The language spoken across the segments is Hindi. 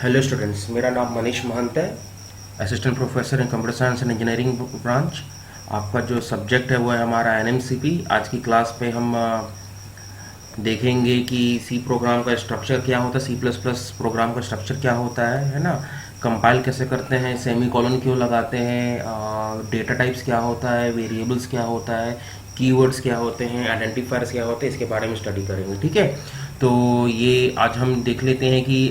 हेलो स्टूडेंट्स, मेरा नाम मनीष महंत है, assistant professor in computer science and engineering branch. आपका जो सब्जेक्ट है वो है हमारा एनएमसीपी। आज की क्लास पे हम देखेंगे कि सी प्रोग्राम का स्ट्रक्चर क्या होता है, सी प्लस प्लस प्रोग्राम का स्ट्रक्चर क्या होता है ना। कंपाइल कैसे करते हैं, सेमी कॉलन क्यों लगाते हैं, डेटा टाइप्स क्या होता है, वेरिएबल्स क्या होता है, कीवर्ड्स क्या होते हैं, आइडेंटिफायर्स क्या होते हैं, इसके बारे में स्टडी करेंगे। ठीक है, तो ये आज हम देख लेते हैं कि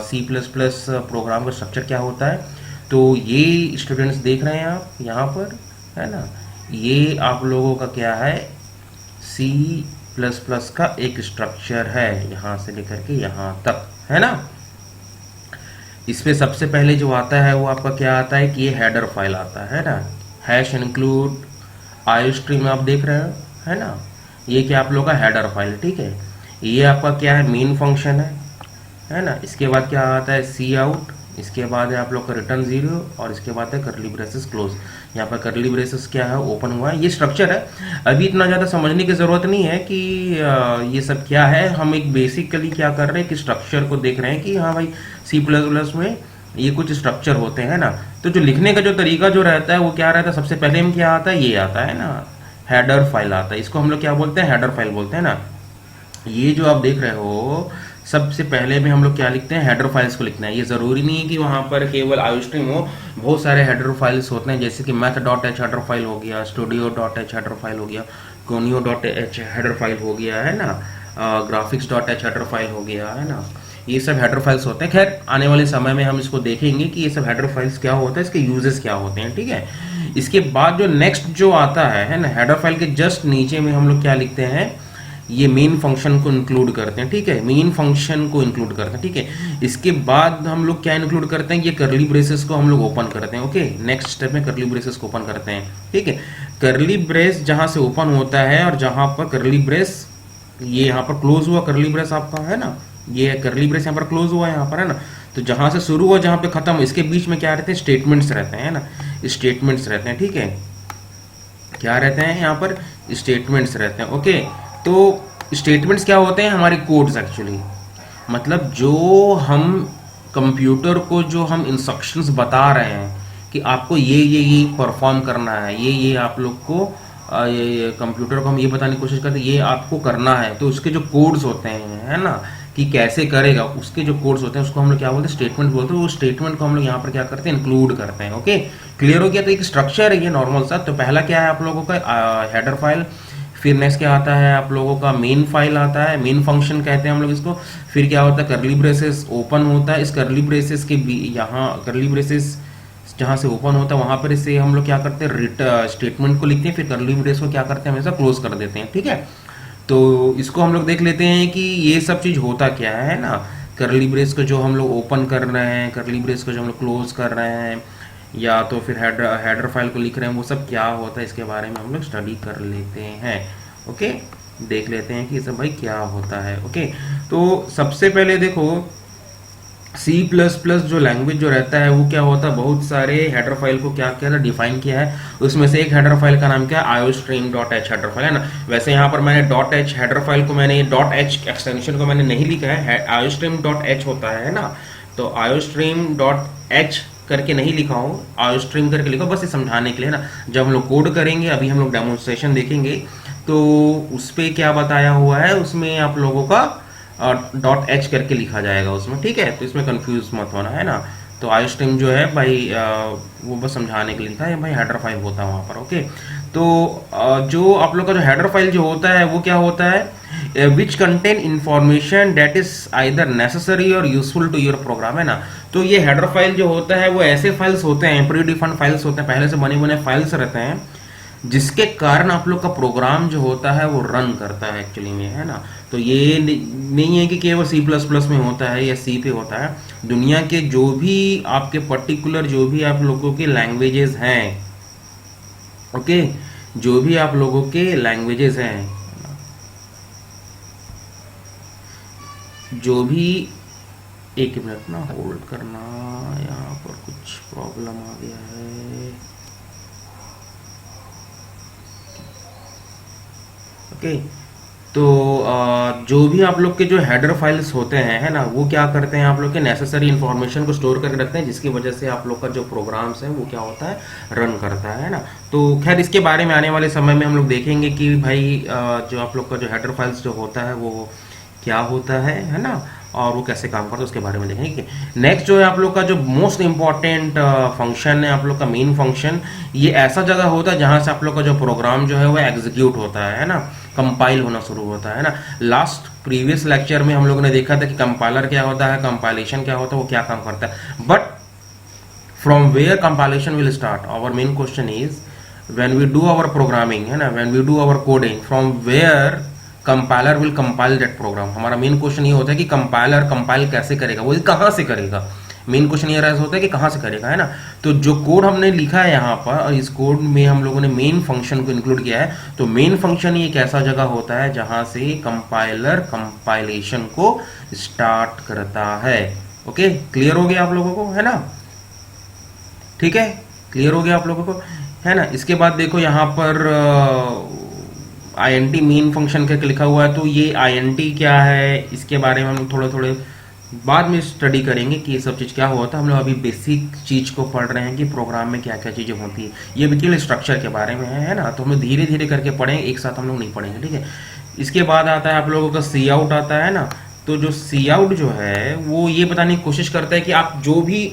सी प्लस प्लस प्रोग्राम का स्ट्रक्चर क्या होता है। तो ये स्टूडेंट्स देख रहे हैं आप यहाँ पर, है ना। ये आप लोगों का क्या है, सी प्लस प्लस का एक स्ट्रक्चर है, यहाँ से लेकर के यहाँ तक, है ना। इसमें सबसे पहले जो आता है वो आपका क्या आता है कि ये हेडर फाइल आता है ना। हैश इंक्लूड आयो स्ट्रीम आप देख रहे हो, है ना। ये क्या आप लोग का हेडर फाइल, ठीक है। ये आपका क्या है, मेन फंक्शन है ना। इसके बाद क्या आता है, सी आउट। इसके बाद है आप लोग का रिटर्न 0 और इसके बाद है करली ब्रेसेस क्लोज। यहाँ पर करली ब्रेसेस क्या है, ओपन हुआ है, ये स्ट्रक्चर है। अभी इतना ज़्यादा समझने की ज़रूरत नहीं है कि ये सब क्या है। हम एक बेसिकली क्या कर रहे हैं कि स्ट्रक्चर को देख रहे हैं कि हाँ भाई सी प्लस प्लस में ये कुछ स्ट्रक्चर होते हैं ना। तो जो लिखने का जो तरीका जो रहता है वो क्या रहता है, सबसे पहले में क्या आता है, ये आता है ना, हेडर फाइल आता है। इसको हम लोग क्या बोलते हैं, हेडर फाइल बोलते हैं ना। ये जो आप देख रहे हो, सबसे पहले में हम लोग क्या लिखते हैं, हेडर फाइल्स को लिखना है। ये जरूरी नहीं है कि वहां पर केवल आयोस्ट्रीम हो, बहुत सारे हेडर फाइल्स होते हैं, जैसे कि math dot H header file हो गया, studio dot H header file हो गया, conio dot H header file हो गया, है ना, graphics dot H header file हो गया, है ना। ये सब हेडर फाइल्स होते हैं। खैर आने वाले समय में हम इसको देखेंगे कि ये सब हेडर फाइल्स क्या होता है, इसके यूजेस क्या होते हैं, ठीक है। इसके बाद जो नेक्स्ट जो आता है ना, हेडर फाइल के जस्ट नीचे में हम लोग क्या लिखते हैं, ये मेन फंक्शन को इंक्लूड करते हैं, ठीक है। मेन फंक्शन को इंक्लूड करते हैं, ठीक है। इसके बाद हम लोग क्या इंक्लूड करते हैं, ये करली ब्रेसेस को हम लोग ओपन करते हैं। ओके, नेक्स्ट स्टेप में करली ब्रेसेस को ओपन करते हैं, ठीक है। करली ब्रेस जहां से ओपन होता है और जहां पर करली ब्रेस ये यहाँ पर क्लोज हुआ, करली ब्रेस आपका है ना, ये करली ब्रेस यहाँ पर क्लोज हुआ, यहाँ पर है ना। तो जहां से शुरू हुआ जहां पे खत्म, इसके बीच में क्या रहते हैं, स्टेटमेंट्स रहते हैं ना, स्टेटमेंट्स रहते हैं, ठीक है। क्या रहते हैं यहाँ पर, स्टेटमेंट्स रहते हैं। ओके, तो स्टेटमेंट्स क्या होते हैं, हमारे कोड्स एक्चुअली। मतलब जो हम कंप्यूटर को जो हम इंस्ट्रक्शंस बता रहे हैं कि आपको ये परफॉर्म करना है, ये आप लोग को ये कंप्यूटर को हम ये बताने की कोशिश करते हैं ये आपको करना है, तो उसके जो कोड्स होते हैं, है ना, कि कैसे करेगा, उसके जो कोड्स होते हैं उसको हम लोग क्या बोलते हैं, स्टेटमेंट बोलते हैं। वो स्टेटमेंट को हम लोग यहाँ पर क्या करते हैं, इंक्लूड करते हैं। ओके, क्लियर हो गया। तो एक स्ट्रक्चर है ये नॉर्मल सा। तो पहला क्या है आप लोगों का, हेडर फाइल। फिर नेक्स्ट क्या आता है आप लोगों का, मेन फाइल आता है, मेन फंक्शन कहते हैं हम लोग इसको। फिर क्या होता है, करली ब्रेसेस ओपन होता है। इस करली ब्रेसेस के यहाँ करली ब्रेसेस जहाँ से ओपन होता है वहां पर इसे हम लोग क्या करते हैं, स्टेटमेंट को लिखते हैं। फिर करली ब्रेस को क्या करते हैं, हमेशा क्लोज कर देते हैं, ठीक है। तो इसको हम लोग देख लेते हैं कि ये सब चीज होता क्या है ना। करली ब्रेस को जो हम लोग ओपन कर रहे हैं, करली ब्रेस को जो हम लोग क्लोज कर रहे हैं, या तो फिर हेडर फाइल को लिख रहे हैं, वो सब क्या होता है इसके बारे में हम लोग स्टडी कर लेते हैं। ओके, देख लेते हैं कि ये सब भाई क्या होता है। ओके, तो सबसे पहले देखो, सी प्लस प्लस जो लैंग्वेज जो रहता है वो क्या होता है, बहुत सारे हेडर फाइल को क्या किया था, डिफाइन किया है। उसमें से एक हेडर फाइल का नाम क्या है, आयो stream dot H header file, है ना। वैसे यहाँ पर मैंने डॉट एच हेडर फाइल को, मैंने डॉट एच एक्सटेंशन को मैंने नहीं लिखा है, आयो स्ट्रीम डॉट एच होता है ना। तो आयो स्ट्रीम डॉट एच करके नहीं लिखा हूँ, आयो स्ट्रीम करके लिखा, बस ये समझाने के लिए ना। जब हम लोग कोड करेंगे, अभी हम लोग डेमोन्स्ट्रेशन देखेंगे, तो उस पर क्या बताया हुआ है, उसमें आप लोगों का डॉट एच करके लिखा जाएगा उसमें, ठीक है। तो इसमें कंफ्यूज मत होना, है ना। तो आई स्ट्रीम जो है भाई वो बस समझाने के लिए लिखा है भाई, हेडर फाइल होता है वहां पर। ओके, तो जो आप लोग का जो हेडर फाइल जो होता है वो क्या होता है, which contain information that is either necessary और यूजफुल टू योर प्रोग्राम, है ना। तो ये हेडर फाइल जो होता है वो ऐसे फाइल्स होते हैं, प्री डिफाइंड फाइल्स होते हैं, पहले से बने बने फाइल्स रहते हैं, जिसके कारण आप लोग का प्रोग्राम जो होता है वो रन करता है एक्चुअली में, है ना। तो ये नहीं है कि केवल सी प्लस प्लस में होता है या सी पे होता है। दुनिया के जो भी आपके पर्टिकुलर जो भी आप लोगों के लैंग्वेजेस हैं, ओके, जो भी आप लोगों के लैंग्वेजेस हैं, जो भी, एक मिनट ना होल्ड करना, यहाँ पर कुछ प्रॉब्लम आ गया है। ओके, तो जो भी आप लोग के जो हेडर फाइल्स होते हैं, है ना, वो क्या करते हैं, आप लोग के नेसेसरी इन्फॉर्मेशन को स्टोर करके रखते हैं, जिसकी वजह से आप लोग का जो प्रोग्राम्स है वो क्या होता है, रन करता है ना। तो खैर इसके बारे में आने वाले समय में हम लोग देखेंगे कि भाई जो आप लोग का जो हेडर फाइल्स जो होता है वो क्या होता है ना, और वो कैसे काम करता है उसके बारे में देखेंगे। नेक्स्ट जो है आप लोग का जो मोस्ट इंपॉर्टेंट फंक्शन है, आप लोग का मेन फंक्शन, ये ऐसा जगह होता है जहां से आप लोग का जो प्रोग्राम जो है वो एग्जीक्यूट होता है ना, कंपाइल होना शुरू होता है ना। लास्ट प्रीवियस लेक्चर में हम लोगों ने देखा था कि कंपाइलर क्या होता है, कंपाइलेशन क्या होता है, वो क्या काम करता है। But from where compilation will start, our main question is when we do our programming, है ना, when we do our coding, from where compiler will compile that program. हमारा मेन क्वेश्चन ये होता है कि कंपाइलर कंपाइल कैसे करेगा, वो कहाँ से करेगा। मेन क्वेश्चन ये राइज होता है कि कहाँ से करेगा, है ना। तो जो कोड हमने लिखा है यहाँ पर, और इस कोड में हम लोगों ने मेन फंक्शन को इंक्लूड किया है। तो मेन फंक्शन एक ऐसा जगह होता है जहां से कंपाइलर कंपाइलेशन को स्टार्ट करता है। ओके, क्लियर हो गया आप लोगों को, है ना, ठीक है, क्लियर हो गया आप लोगों को, है ना। इसके बाद देखो यहाँ पर INT मेन फंक्शन का लिखा हुआ है। तो ये INT क्या है, इसके बारे में हम थोड़े थोड़े बाद में स्टडी करेंगे कि ये सब चीज़ क्या होता है। हम लोग अभी बेसिक चीज़ को पढ़ रहे हैं कि प्रोग्राम में क्या क्या चीज़ें होती है। ये बेसिकली स्ट्रक्चर के बारे में है ना। तो हम लोग धीरे धीरे करके पढ़ेंगे, एक साथ हम लोग नहीं पढ़ेंगे, ठीक है। इसके बाद आता है आप लोगों का सी आउट आता है ना। तो जो सी आउट जो है वो ये बताने की कोशिश करता है कि आप जो भी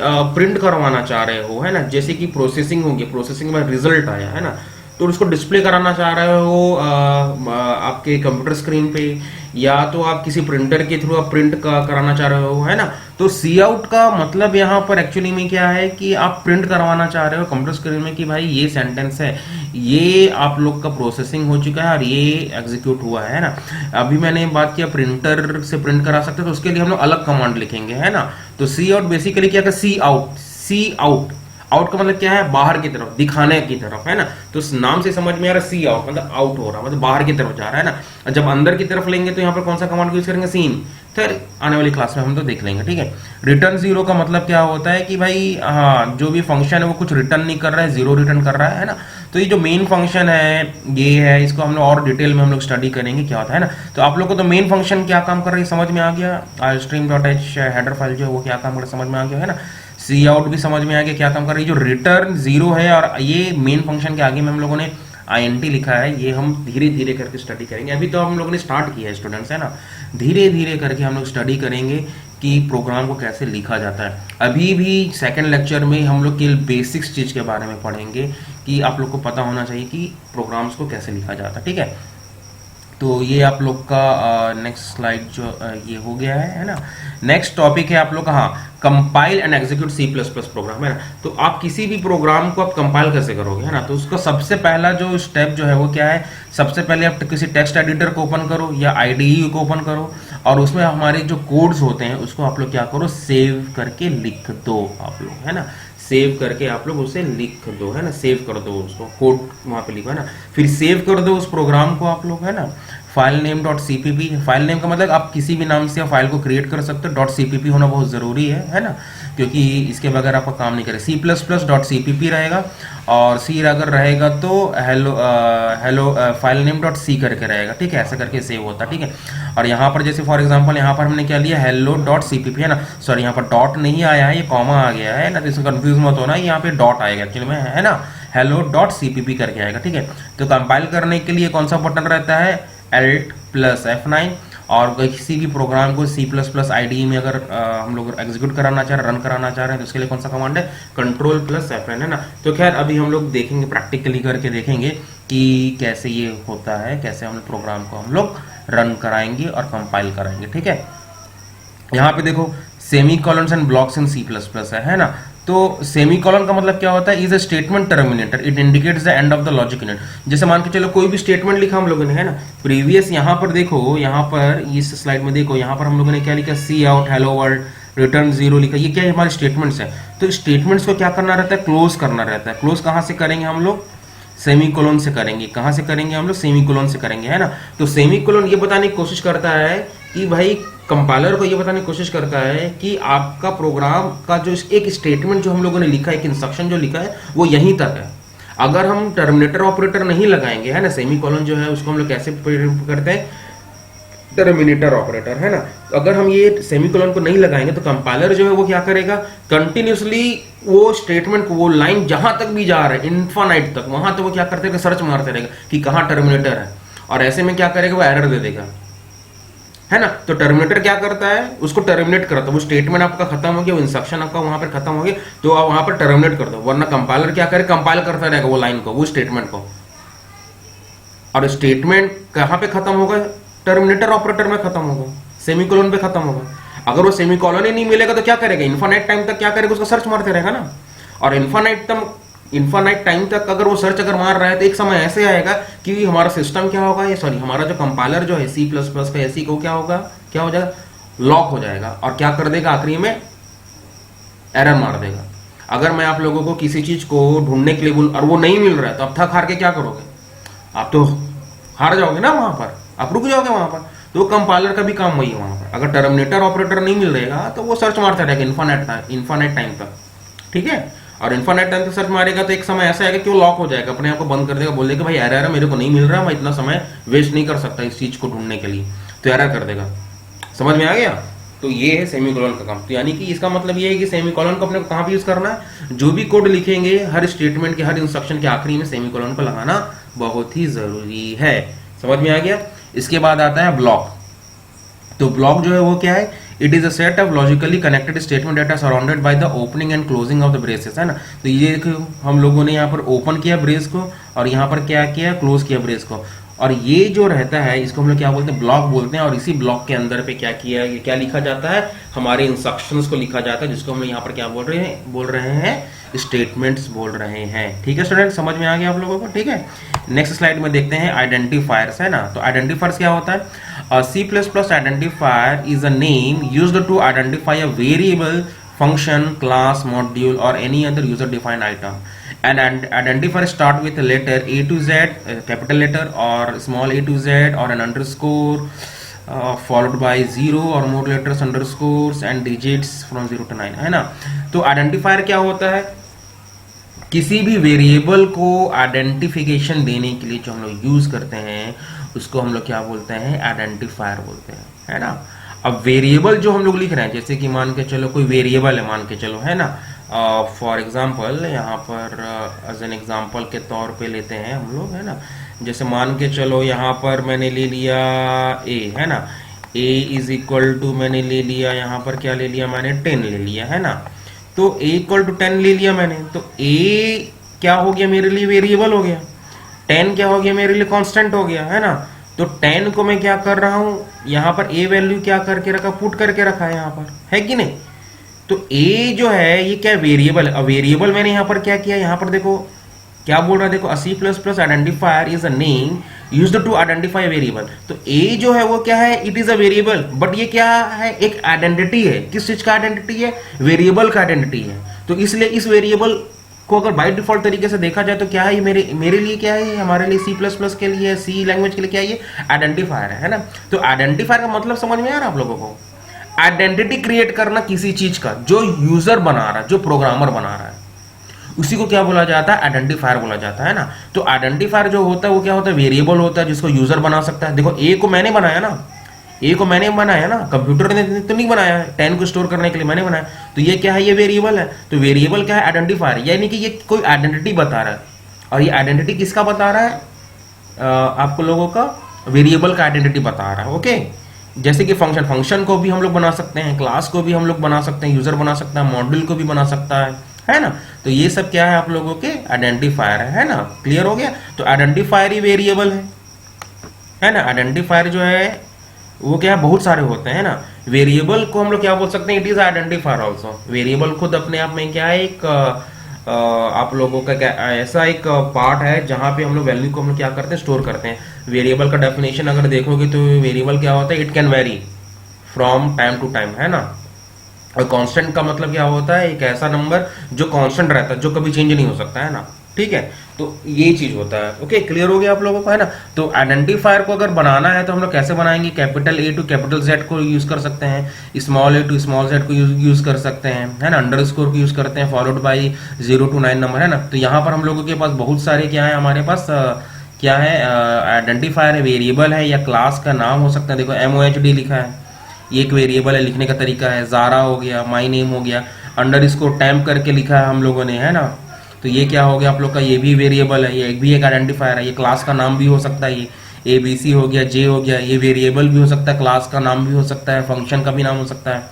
प्रिंट करवाना चाह रहे हो, है ना, जैसे कि प्रोसेसिंग होगी, प्रोसेसिंग में रिजल्ट आया, है ना, तो उसको डिस्प्ले कराना चाह रहे हो आपके कंप्यूटर स्क्रीन पे, या तो आप किसी प्रिंटर के थ्रू आप प्रिंट कराना चाह रहे हो, है ना। तो सी आउट का मतलब यहाँ पर एक्चुअली में क्या है कि आप प्रिंट करवाना चाह रहे हो कंप्यूटर स्क्रीन में कि भाई ये सेंटेंस है, ये आप लोग का प्रोसेसिंग हो चुका है और ये एग्जीक्यूट हुआ है ना। अभी मैंने बात किया प्रिंटर से प्रिंट करा सकते, तो उसके लिए हम लोग अलग कमांड लिखेंगे, है ना। तो सी आउट बेसिकली क्या, सी आउट, सी आउट, आउट का मतलब क्या है, बाहर की तरफ, दिखाने की तरफ, है ना। तो उस नाम से समझ में आ रहा है सी आउट मतलब आउट हो रहा, मतलब बाहर की तरफ जा रहा है ना। जब अंदर की तरफ लेंगे तो यहाँ पर कौन सा कमांड यूज करेंगे, सीन। फिर आने वाली क्लास में हम तो देख लेंगे, ठीक है। रिटर्न जीरो का मतलब क्या होता है कि भाई हाँ, जो भी फंक्शन है वो कुछ रिटर्न नहीं कर रहा है, जीरो रिटर्न कर रहा है ना। तो ये जो मेन फंक्शन है ये है, इसको हम लोग और डिटेल में हम लोग स्टडी करेंगे क्या होता है ना। तो आप लोग को तो मेन फंक्शन क्या काम कर रही है समझ में आ गया, stream.h हेडर फाइल जो है वो क्या काम कर रहा है समझ में आ गया, है ना। सी आउट भी समझ में आ गया क्या काम कर रही है। जो रिटर्न जीरो है और ये मेन फंक्शन के आगे में हम लोगों ने INT लिखा है, ये हम धीरे धीरे करके स्टडी करेंगे। अभी तो हम लोगों ने स्टार्ट किया है स्टूडेंट्स, है ना। धीरे धीरे करके हम लोग स्टडी करेंगे कि प्रोग्राम को कैसे लिखा जाता है। अभी भी सेकंड लेक्चर में हम लोग के बेसिक्स चीज़ के बारे में पढ़ेंगे कि आप लोग को पता होना चाहिए कि प्रोग्राम्स को कैसे लिखा जाता है, ठीक है। तो ये आप लोग का नेक्स्ट स्लाइड जो ये हो गया है ना। नेक्स्ट टॉपिक है आप लोग का, हाँ, compile and execute C++ program, है ना। तो आप किसी भी प्रोग्राम को आप कंपाइल कैसे करोगे, है ना। तो उसका सबसे पहला जो स्टेप जो है वो क्या है, सबसे पहले आप किसी टेक्स्ट एडिटर को ओपन करो या IDE को ओपन करो, और उसमें हमारे जो कोड्स होते हैं उसको आप लोग क्या करो, सेव करके लिख दो आप लोग, है ना। सेव करके आप लोग उसे लिख दो, है ना, सेव कर दो उसको, कोड वहां पे लिखो, है ना। फिर सेव कर दो उस प्रोग्राम को आप लोग, है ना। File name .cpp, file name का मतलब आप किसी भी नाम से फाइल को क्रिएट कर सकते हो। .cpp होना बहुत जरूरी है ना, क्योंकि इसके बगैर आपका काम नहीं करे। C++.cpp रहेगा, और C अगर रहेगा तो हेलो फाइल नेम .c करके रहेगा, ठीक है, ऐसा करके सेव होता है, ठीक है। और यहाँ पर जैसे फॉर एग्जांपल यहाँ पर हमने क्या लिया, hello.cpp, है ना। सॉरी यहाँ पर डॉट नहीं आया है, ये कॉमा आ गया है ना, तो इसमें कंफ्यूज मत होना, यहाँ पे डॉट आएगा एक्चुअली में, है ना, hello.cpp करके आएगा, ठीक है। तो कंपाइल करने के लिए कौन सा बटन रहता है, Alt+F9, और किसी भी प्रोग्राम को C++ IDE में अगर हम लोग एग्जीक्यूट कराना चाह रहे हैं, रन कराना चाह रहे हैं, तो उसके लिए कौन सा कमांड है, Ctrl+F9, है ना। तो खैर अभी हम लोग देखेंगे, प्रैक्टिकली करके देखेंगे कि कैसे ये होता है, कैसे हम प्रोग्राम को हम लोग रन कराएंगे और कंपाइल कराएंगे, ठीक है। यहाँ पे देखो सेमीकोलन्स एंड ब्लॉक्स इन C++ है ना। तो सेमीकोलन का मतलब क्या होता है, is a statement terminator, it indicates the end of the logic unit. जैसे मान के चलो कोई भी स्टेटमेंट लिखा हम लोगों ने, है ना। प्रीवियस यहाँ पर देखो, यहाँ पर इस स्लाइड में देखो, यहाँ पर हम लोगों ने क्या लिखा, cout, hello world, return zero लिखा। ये क्या है, हमारे स्टेटमेंट्स है। तो स्टेटमेंट्स को क्या करना रहता है, क्लोज करना रहता है। क्लोज कहाँ से करेंगे हम लोग, सेमीकोलन से करेंगे। कहाँ से करेंगे हम लोग, सेमीकोलन से करेंगे, है ना। तो सेमीकोलन ये बताने की कोशिश करता है कि भाई, कंपाइलर को ये बताने की कोशिश करता है कि आपका प्रोग्राम का जो एक स्टेटमेंट जो हम लोगों ने लिखा है, एक इंस्ट्रक्शन जो लिखा है, वो यहीं तक है। अगर हम टर्मिनेटर ऑपरेटर नहीं लगाएंगे, है ना, सेमीकोलन जो है उसको हम लोग कैसे प्रिंट करते हैं, टर्मिनेटर ऑपरेटर, है ना। तो अगर हम ये सेमीकोलन को नहीं लगाएंगे तो कंपाइलर जो है वो क्या करेगा, कंटिन्यूसली वो स्टेटमेंट को, वो लाइन जहां तक भी जा रहा है इनफाइनाइट तक, वहां तो वो क्या करते रहेगा, सर्च मारते रहेगा कि कहां टर्मिनेटर है, और ऐसे में क्या करेगा, वो एरर दे देगा, है ना। तो टर्मिनेटर क्या करता है, उसको टर्मिनेट करता है, वो स्टेटमेंट आपका खत्म हो गया, वो इंस्ट्रक्शन आपका वहां पर खत्म हो गया, तो आप वहां पर टर्मिनेट कर दो, वरना कंपाइलर क्या करे, कंपाइल करता रहेगा वो लाइन को, वो स्टेटमेंट को, और स्टेटमेंट कहां पे खत्म होगा, टर्मिनेटर ऑपरेटर में खत्म होगा, सेमीकोलन पे खत्म होगा। अगर वो सेमीकोलन ही नहीं मिलेगा तो क्या करेगा, इनफाइनाइट टाइम तक क्या करेगा, उसको सर्च मारते रहेगा ना। और इनफाइनाइट टाइम तक अगर वो सर्च अगर मार रहा है तो एक समय ऐसे आएगा कि हमारा सिस्टम क्या होगा, ये सॉरी हमारा जो कंपाइलर जो है C++ का एसी को क्या होगा, क्या हो जाएगा, लॉक हो जाएगा, और क्या कर देगा, आखिरी में एरर मार देगा। अगर मैं आप लोगों को किसी चीज को ढूंढने के लिए बोल और वो नहीं मिल रहा है तो अब थक हार के क्या करोगे, आप तो हार जाओगे ना, वहां पर आप रुक जाओगे वहां पर। तो कंपाइलर का भी काम वही है वहां पर, अगर टर्मिनेटर ऑपरेटर नहीं मिल रहेगा तो वो सर्च मारता रहेगा इनफाइनाइट टाइम तक, ठीक है। और इन्फाइनाइट टाइम तक सर्च मारेगा तो एक समय ऐसा आएगा कि वो लॉक हो जाएगा, अपने आप को बंद कर देगा, बोल देगा भाई एरर है, मेरे को नहीं मिल रहा, मैं इतना समय वेस्ट नहीं कर सकता इस चीज को ढूंढने के लिए, तो एरर कर देगा। समझ में आ गया। तो ये है सेमीकोलन का काम। तो यानी कि इसका मतलब ये है कि सेमीकोलन को अपने को कहां पे यूज करना है, जो भी कोड लिखेंगे हर स्टेटमेंट के, हर इंस्ट्रक्शन के आखिरी में सेमीकोलन को लगाना बहुत ही जरूरी है। समझ में आ गया। इसके बाद आता है ब्लॉक। तो ब्लॉक जो है वो क्या है, it is a set of logically connected statement that are surrounded by the opening and closing of the braces, है ना। तो ये देखो हम लोगों ने यहाँ पर ओपन किया ब्रेस को और यहाँ पर क्या किया, क्लोज किया ब्रेस को, और ये जो रहता है इसको हम लोग क्या बोलते हैं, ब्लॉक बोलते हैं। और इसी ब्लॉक के अंदर पे क्या किया, ये क्या लिखा जाता है, हमारे इंस्ट्रक्शंस को लिखा जाता है, जिसको हम यहाँ पर क्या बोल रहे हैं स्टेटमेंट्स बोल रहे हैं। ठीक है स्टूडेंट, समझ में आ गया आप लोगों को। ठीक है, नेक्स्ट स्लाइड में देखते हैं आइडेंटिफायर्स, है ना। तो आइडेंटिफायर्स क्या होता है, C++ identifier is a name used to identify a variable, function, class, module or any other user defined item. And identifier start with a letter A to Z, capital letter, or small a to Z, or an underscore followed by 0 or more letters, underscores and digits from 0 to 9, है ना। तो आइडेंटिफायर क्या होता है, किसी भी वेरिएबल को आइडेंटिफिकेशन देने के लिए जो हम लोग यूज करते हैं उसको हम लोग क्या बोलते हैं, आइडेंटिफायर बोलते हैं, है ना। अब वेरिएबल जो हम लोग लिख रहे हैं, जैसे कि मान के चलो कोई वेरिएबल है, मान के चलो, है ना। फॉर एग्जांपल यहाँ पर एज एन एग्जांपल के तौर पे लेते हैं हम लोग, है ना। जैसे मान के चलो यहाँ पर मैंने ले लिया a, है ना। a इज इक्वल टू मैंने ले लिया यहाँ पर क्या ले लिया मैंने, 10 ले लिया, है ना। तो a इक्वल टू 10 ले लिया मैंने, तो a क्या हो गया मेरे लिए, वेरिएबल हो गया। 10 क्या हो गया मेरे लिए, कांस्टेंट हो गया, है ना। तो 10 को मैं क्या कर रहा हूं, यहां पर a वैल्यू क्या करके रखा, पुट करके रखा है यहां पर, है कि नहीं। तो a जो है ये क्या वेरिएबल है, अब वेरिएबल मैंने यहां पर क्या किया, यहां पर देखो क्या बोल रहा है, देखो C++ identifier is a name used to identify variable. तो a जो है वो क्या है, it is a variable, but ये क्या है, एक आइडेंटिटी है। किस चीज का आइडेंटिटी है, वेरिएबल का आइडेंटिटी है। तो इसलिए इस वेरिएबल को अगर बाय डिफॉल्ट तरीके से देखा जाए तो क्या है, मेरे लिए क्या है, हमारे लिए C++ के लिए, सी लैंग्वेज के लिए क्या है, ये आइडेंटिफायर है ना। तो आइडेंटिफायर का मतलब समझ में आ रहा है आप लोगों को, आइडेंटिटी क्रिएट करना किसी चीज का, जो यूजर बना रहा है, जो प्रोग्रामर बना रहा है, उसी को क्या बोला जाता है, आइडेंटिफायर बोला जाता है ना। तो आइडेंटिफायर जो होता है वो क्या होता है, वेरिएबल होता है जिसको यूजर बना सकता है। देखो ए को मैंने बनाया ना, ए को मैंने बनाया ना, कंप्यूटर ने तो नहीं बनाया है, 10 को स्टोर करने के लिए मैंने बनाया। तो ये क्या है, ये वेरिएबल है। तो वेरिएबल क्या है, आइडेंटिफायर, यानी कि ये कोई आइडेंटिटी बता रहा है। और ये आइडेंटिटी किसका बता रहा है, आपको लोगों का वेरिएबल का आइडेंटिटी बता रहा है। ओके, जैसे कि फंक्शन को भी हम लोग बना सकते हैं, क्लास को भी हम लोग बना सकते हैं, यूजर बना सकता है, मॉड्यूल को भी बना सकता है ना। तो ये सब क्या है आप लोगों के आइडेंटिफायर है ना। क्लियर हो गया। तो आइडेंटिफायर ही वेरिएबल है ना। आइडेंटिफायर जो है वो क्या है, बहुत सारे होते हैं ना। वेरिएबल को हम लोग क्या बोल सकते हैं, it is identifier also. Variable खुद अपने आप में क्या है, एक आप लोगों का क्या ऐसा एक पार्ट है जहां पे हम लोग वैल्यू को हम लोग क्या करते हैं, स्टोर करते हैं। वेरिएबल का डेफिनेशन अगर देखोगे तो वेरिएबल क्या होता है, it can vary from time to time, है ना। और कांस्टेंट का मतलब क्या होता है, एक ऐसा नंबर जो कांस्टेंट रहता है, जो कभी चेंज नहीं हो सकता, है ना। ठीक है। तो ये चीज होता है। ओके, क्लियर हो गया आप लोगों को, है ना। तो आइडेंटिफायर को अगर बनाना है तो हम लोग कैसे बनाएंगे, capital A to capital Z को यूज कर सकते हैं, small A to small Z को यूज कर सकते हैं, है ना, अंडरस्कोर को यूज करते हैं, फॉलोड बाई 0 to 9 नंबर, है ना। तो यहाँ पर हम लोगों के पास बहुत सारे क्या है, हमारे पास क्या है, आइडेंटिफायर है, वेरिएबल है, या क्लास का नाम हो सकता है। देखो MOHD लिखा है, ये एक वेरिएबल है, लिखने का तरीका है। जारा हो गया, माई नेम हो गया, अंडरस्कोर टैम्प करके लिखा है हम लोगों ने, है ना। तो ये क्या हो गया आप लोग का, ये भी वेरिएबल है, ये भी एक आइडेंटिफायर है। ये क्लास का नाम भी हो सकता है, ये ABC हो गया, J हो गया, ये वेरिएबल भी हो सकता है, क्लास का नाम भी हो सकता है, फंक्शन का भी नाम हो सकता है।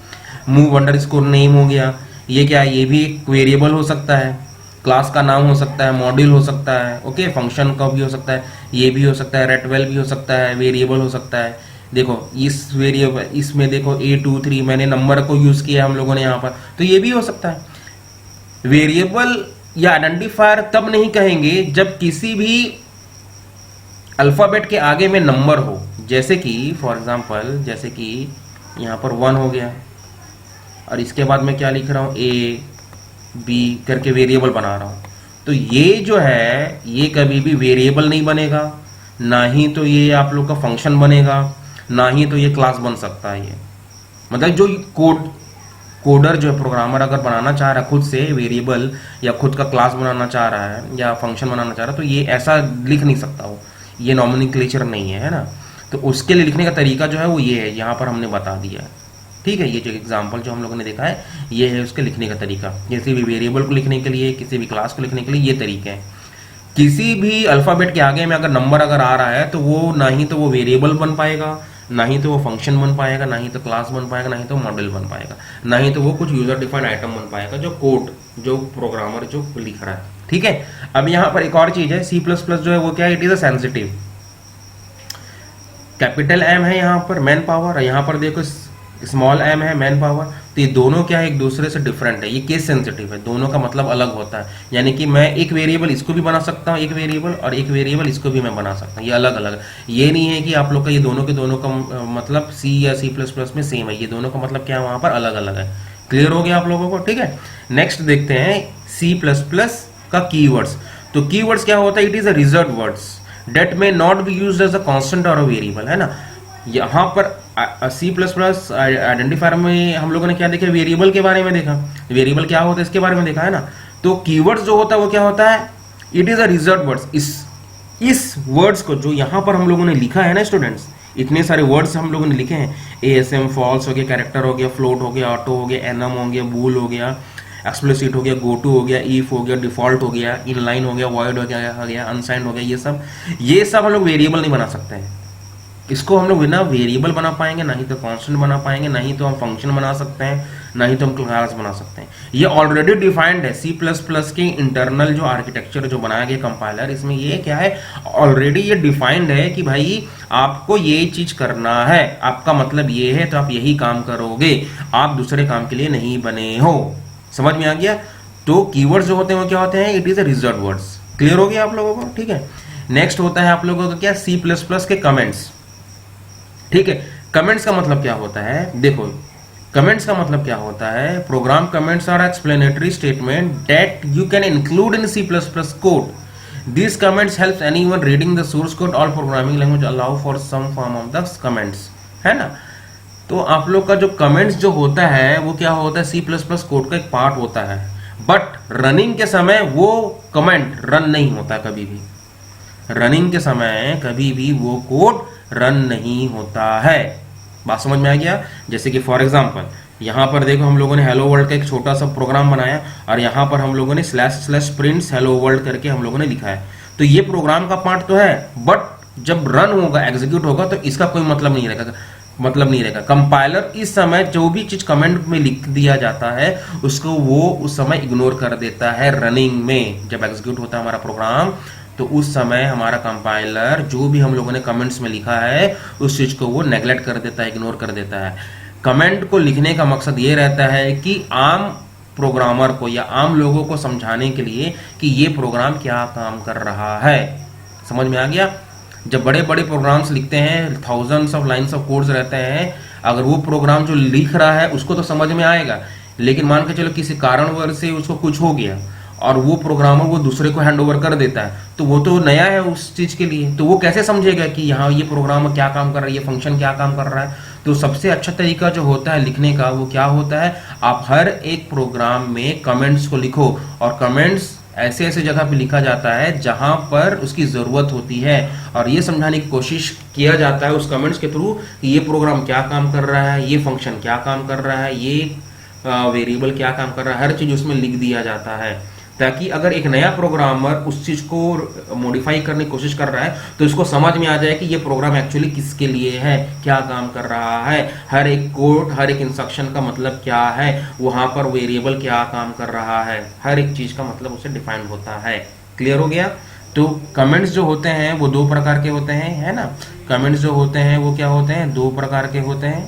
मूव अंडरस्कोर नेम हो गया, ये क्या है, ये भी एक वेरिएबल हो सकता है, क्लास का नाम हो सकता है, मॉड्यूल हो सकता है, ओके, फंक्शन का भी हो सकता है, ये भी हो सकता है, रेटवेल भी हो सकता है, वेरिएबल हो सकता है। देखो इस वेरिएबल, इसमें देखो 1 2 3 मैंने नंबर को यूज किया हम लोगों ने यहाँ पर, तो ये भी हो सकता है। वेरिएबल या आइडेंटिफायर तब नहीं कहेंगे जब किसी भी अल्फाबेट के आगे में नंबर हो, जैसे कि फॉर एग्जांपल, जैसे कि यहाँ पर 1 हो गया और इसके बाद मैं क्या लिख रहा हूँ, A B करके वेरिएबल बना रहा हूँ। तो ये जो है, ये कभी भी वेरिएबल नहीं बनेगा, ना ही तो ये आप लोग का फंक्शन बनेगा, ना ही तो ये क्लास बन सकता है। ये मतलब जो कोडर जो है, प्रोग्रामर अगर बनाना चाह रहा है खुद से वेरिएबल या खुद का क्लास बनाना चाह रहा है या फंक्शन बनाना चाह रहा है, तो ये ऐसा लिख नहीं सकता वो, ये नॉमेनक्लेचर नहीं है ना। तो उसके लिए लिखने का तरीका जो है वो ये है, यहाँ पर हमने बता दिया है, ठीक है। ये जो एग्जाम्पल जो हम लोगों ने देखा है, ये है उसके लिखने का तरीका। किसी भी वेरिएबल को लिखने के लिए, किसी भी क्लास को लिखने के लिए ये तरीके हैं। किसी भी अल्फाबेट के आगे में अगर नंबर अगर आ रहा है तो वो ना ही तो वो वेरिएबल बन पाएगा, ना ही तो वो फंक्शन बन पाएगा, ना ही तो क्लास बन पाएगा, ना ही तो मॉडल बन पाएगा, ना ही तो वो कुछ यूजर डिफाइंड आइटम बन पाएगा, जो कोड जो प्रोग्रामर जो लिख रहा है, ठीक है। अब यहाँ पर एक और चीज है, C++ जो है वो क्या है, it is a sensitive. Capital M है यहाँ पर मैन पावर, यहाँ पर देखो स्मॉल m है मैन पावर। तो ये दोनों क्या है, एक दूसरे से डिफरेंट है, ये केस सेंसिटिव है, दोनों का मतलब अलग होता है। यानी कि मैं एक वेरिएबल इसको भी बना सकता हूँ, एक वेरिएबल, और एक वेरिएबल इसको भी मैं बना सकता हूँ, ये अलग अलग है। ये नहीं है कि आप लोग का ये दोनों के दोनों का मतलब C या C++ में सेम है, ये दोनों का मतलब क्या है, वहां पर अलग अलग है। क्लियर हो गया आप लोगों को, ठीक है। नेक्स्ट देखते हैं C++ का कीवर्ड्स। तो कीवर्ड्स क्या होता है, it is a reserved words that may not be used as a constant और अ वेरिएबल, है ना। यहाँ पर C++ आइडेंटिफायर में हम लोगों ने क्या देखा, वेरिएबल के बारे में देखा, वेरिएबल क्या होता है इसके बारे में देखा, है ना। तो कीवर्ड्स जो होता है वो क्या होता है, it is a reserved words. इस वर्ड्स को जो यहाँ पर हम लोगों ने लिखा है ना स्टूडेंट्स, इतने सारे वर्ड्स हम लोगों ने लिखे हैं, ASM फॉल्स हो गया, कैरेक्टर हो गया, फ्लोट हो गया, ऑटो हो गया, एनम हो गया, बूल हो गया, एक्सप्लिसिट हो गया, गोटू हो गया, ईफ हो गया, डिफॉल्ट हो गया, इनलाइन हो गया, वॉइड हो गया, अनसाइंड हो गया, ये सब हम लोग वेरिएबल नहीं बना सकते हैं। इसको हम लोग बिना वेरिएबल बना पाएंगे, ना ही तो कांस्टेंट बना पाएंगे, ना ही तो हम फंक्शन बना सकते हैं, ना ही तो हम क्लास बना सकते हैं। ये ऑलरेडी डिफाइंड है C++ के इंटरनल जो आर्किटेक्चर जो बनाया गया कंपाइलर, इसमें ये क्या है, ऑलरेडी ये डिफाइंड है कि भाई आपको ये चीज करना है, आपका मतलब ये है तो आप यही काम करोगे, आप दूसरे काम के लिए नहीं बने हो। समझ में आ गया। तो कीवर्ड्स जो होते हैं वो क्या होते हैं, it is a reserved words. Clear हो गया आप लोगों को, ठीक है। नेक्स्ट होता है आप लोगों का क्या, C++ के कमेंट्स, ठीक है। कमेंट्स का मतलब क्या होता है, देखो कमेंट्स का मतलब क्या होता है, program comments are explanatory statement that you can include in C++ code. This comments helps anyone reading the source code, all programming language allow for some form of the comments, है ना। तो आप लोग का जो कमेंट्स जो होता है वो क्या होता है, C++ कोड का एक पार्ट होता है, बट रनिंग के समय वो कमेंट रन नहीं होता, कभी भी रनिंग के समय कभी भी वो कोड रन नहीं होता है। बात समझ में आ गया। जैसे कि फॉर एग्जांपल यहाँ पर देखो हम लोगों ने हेलो वर्ल्ड का एक छोटा सा प्रोग्राम बनाया और यहाँ पर हम लोगों ने //प्रिंट्स हेलो वर्ल्ड करके हम लोगों ने लिखा है। तो ये प्रोग्राम का पार्ट तो है, बट जब रन होगा, एग्जीक्यूट होगा, तो इसका कोई मतलब नहीं रहेगा। कंपाइलर इस समय जो भी चीज कमेंट में लिख दिया जाता है उसको वो उस समय इग्नोर कर देता है। रनिंग में जब एग्जीक्यूट होता है हमारा प्रोग्राम, तो उस समय हमारा कंपाइलर जो भी हम लोगों ने कमेंट्स में लिखा है उस चीज को वो नेग्लेक्ट कर देता है, इग्नोर कर देता है। कमेंट को लिखने का मकसद ये रहता है कि आम प्रोग्रामर को या आम लोगों को समझाने के लिए कि ये प्रोग्राम क्या काम कर रहा है। समझ में आ गया। जब बड़े बड़े प्रोग्राम्स लिखते हैं, thousands of lines of codes रहते हैं, अगर वो प्रोग्राम जो लिख रहा है उसको तो समझ में आएगा, लेकिन मान के चलो किसी कारणवश से उसको कुछ हो गया और वो प्रोग्रामर वो दूसरे को हैंड ओवर कर देता है, तो वो तो नया है उस चीज के लिए, तो वो कैसे समझेगा कि यहाँ ये प्रोग्रामर क्या काम कर रहा है, ये फंक्शन क्या काम कर रहा है। तो सबसे अच्छा तरीका जो होता है लिखने का वो क्या होता है, आप हर एक प्रोग्राम में कमेंट्स को लिखो, और कमेंट्स ऐसे ऐसे जगह पे लिखा जाता है जहां पर उसकी जरूरत होती है, और ये समझाने की कोशिश किया जाता है उस कमेंट्स के थ्रू कि ये प्रोग्राम क्या काम कर रहा है, ये फंक्शन क्या काम कर रहा है, ये वेरिएबल क्या काम कर रहा है, हर चीज उसमें लिख दिया जाता है, ताकि अगर एक नया प्रोग्रामर उस चीज को मॉडिफाई करने की कोशिश कर रहा है तो इसको समझ में आ जाए कि ये प्रोग्राम एक्चुअली किसके लिए है, क्या काम कर रहा है, हर एक कोड हर एक इंस्ट्रक्शन का मतलब क्या है, वहां पर वेरिएबल क्या काम कर रहा है, हर एक चीज का मतलब उसे डिफाइन होता है। क्लियर हो गया। तो कमेंट्स जो होते हैं वो दो प्रकार के होते हैं, है ना। कमेंट्स जो होते हैं वो क्या होते हैं, दो प्रकार के होते हैं।